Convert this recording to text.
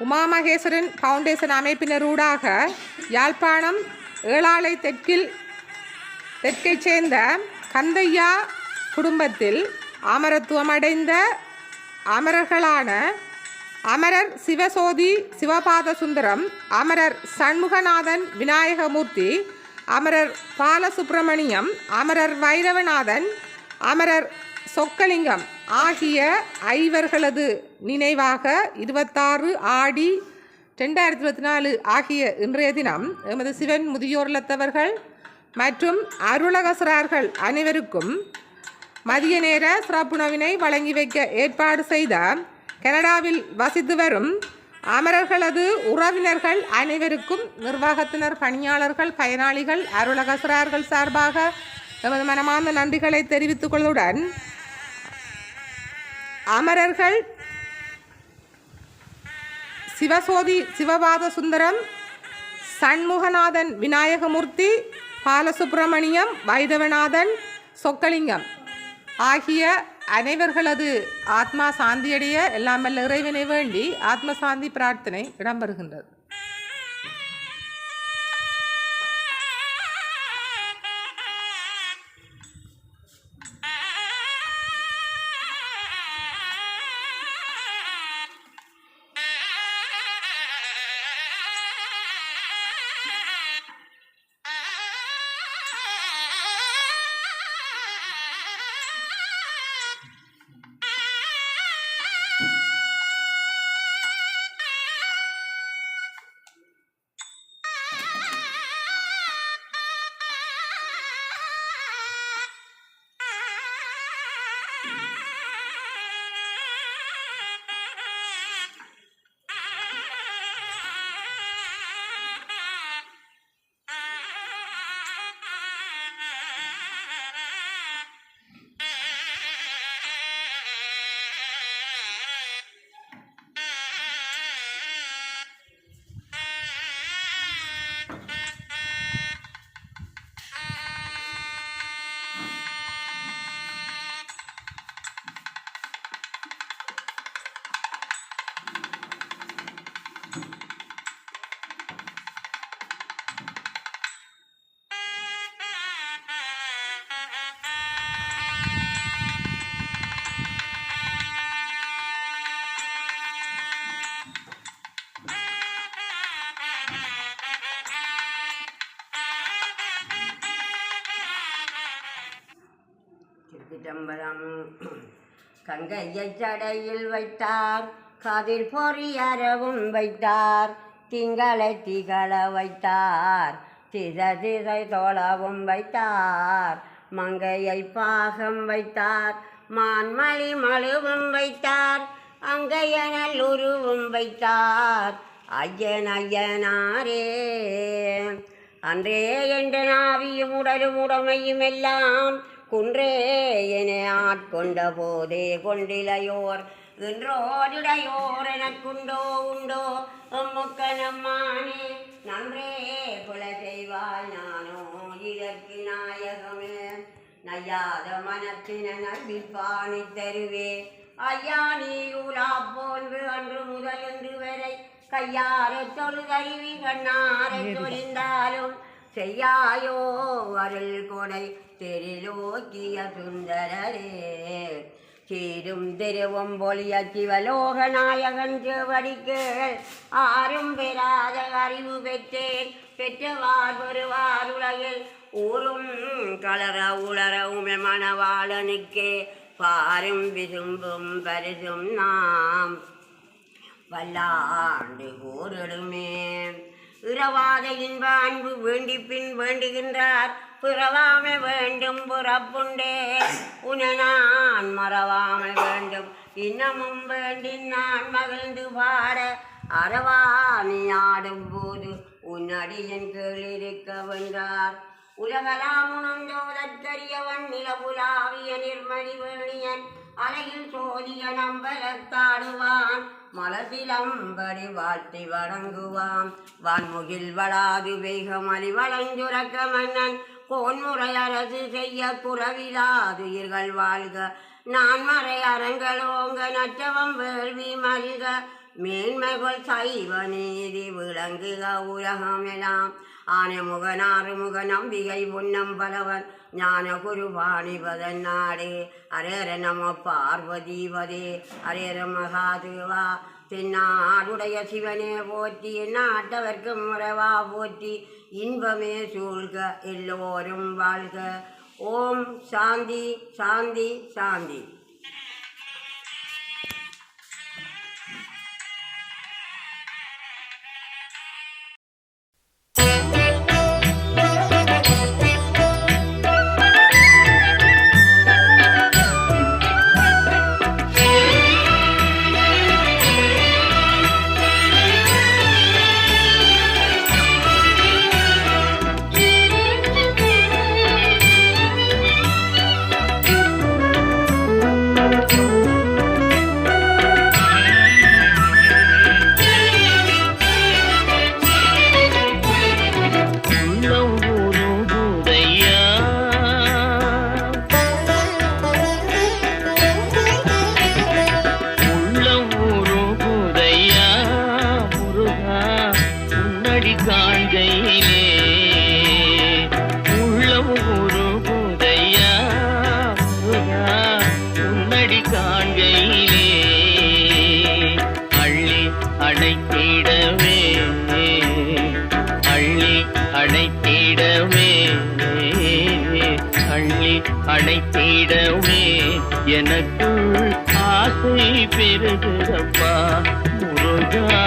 Umamaheswaran foundation அமைப்பினரூடாக Yazhpanam Elalai தெற்கைச் சேர்ந்த கந்தையா குடும்பத்தில் அமரத்துவமடைந்த அமரர்களான அமரர் சிவசோதி சிவபாத சுந்தரம், அமரர் சண்முகநாதன் விநாயகமூர்த்தி, அமரர் பாலசுப்பிரமணியம், அமரர் வைரவநாதன், அமரர் சொக்கலிங்கம் ஆகிய ஐவர்களது நினைவாக 26 ஆடி 2024 ஆகிய இன்றைய தினம் எமது சிவன் முதியோர் இல்லத்தவர்கள் மற்றும் அருளகசரார்கள் அனைவருக்கும் மதிய நேர சிறப்புணவினை வழங்கி வைக்க ஏற்பாடு செய்த கனடாவில் வசித்து வரும் அமரர்களது உறவினர்கள் அனைவருக்கும் நிர்வாகத்தினர், பணியாளர்கள், பயனாளிகள், அருளகசரார்கள் சார்பாக எமது மனமார்ந்த நன்றிகளை தெரிவித்துக் கொள்வதுடன் அமரர்கள் சிவசோதி சிவபாத சுந்தரம், சண்முகநாதன் விநாயகமூர்த்தி, பாலசுப்பிரமணியம், வைரவநாதன், சொக்கலிங்கம் ஆகிய அனைவர்களது ஆத்மா சாந்தியடைய எல்லாம் வல்ல இறைவனை வேண்டி ஆத்ம சாந்தி பிரார்த்தனை இடம்பெறுகின்றது. சிதம்பரம் கங்கையை சடையில் வைத்தார், காதில் பொறியறவும் வைத்தார், திங்களை திகழ வைத்தார், திசை தோளவும் வைத்தார், மங்கையை பாகம் வைத்தார், மான்மலி மழுவும் வைத்தார், அங்கையனல் உருவும் வைத்தார், ஐயனாரே. அன்றே என்ற நாவியும் உடலும் உடமையும் எல்லாம் குன்றே என ஆட்கொண்ட போதே கொண்டிலையோர் இன்றோருடையோர் எனக்குண்டோ உண்டோ எம்முக்கனம்மானே நன்றே புல செய்வாய் நானோ இதற்கு நாயகமே. நையாத மனத்தின நல்விப்பாணி தருவே ஐயா நீ உலா போன்று அன்று முதல் இன்று வரை கையாறு தொழுதறிவி கண்ணாரை தொழிந்தாலும் செய்யாயோ அருள் கொடை தெரிலோக்கிய சுந்தரரே. சீரும் திருவும் பொலிய சிவலோக நாயகன் சேவடிக்கேள் ஆரும் பெறாத அறிவு பெற்றேன், பெற்றவார் பெறுவார் உலகில் ஊரும் கலர உளர உமை மணவாளனுக்கே பாரும் விசும்பும் பரிசும் நாம் வல்லாண்டு கூறிடுமே. இரவாத இன்ப அன்பு வேண்டி பின் வேண்டுகின்றார், பிறவாமை வேண்டும் புறப்புண்டே உனநான் மறவாம வேண்டும், இன்னமும் வேண்டி நான் மகிழ்ந்து பாட அறவா நீ ஆடும் போது உன்னடியன் கேளிருக்க வென்றார். உலகலாம் உணர்ந்தோதற்கரியவன் நிலவுலாவிய நிர்மணி வேணியன் அலையில் சோதிய நம்பலத்தாடுவான், மலசிலம்படி வாழ்த்தி வணங்குவான், வான்முகில் வளாது வேகமலி வளஞ்சுரக்க மன்னன் கோன்முறை அரசு செய்ய குறவிலாதுயிர்கள் வாழ்க, நான் மறை அரங்களோங்க நற்றவம் வேள்வி மல்க, மேன்மைகள் சைவ நீதி விளங்குக உலகமெல்லாம் ஆனமுகனாறு முக நம்பிகை பொன்னம் பலவன் ஞான குருபாணிபதன் நாடு அரேர நம பார்வதிபதே அரேர மகாதேவா தென்னாடுடைய சிவனே போற்றி நாட்டவர்க்கு முறவா போற்றி இன்பமே சூழ்க எல்லோரும் வாழ்க. ஓம் சாந்தி சாந்தி சாந்தி. அணைத்திடவே எனக்குள் ஆசை பெருகுதப்பா முருகா.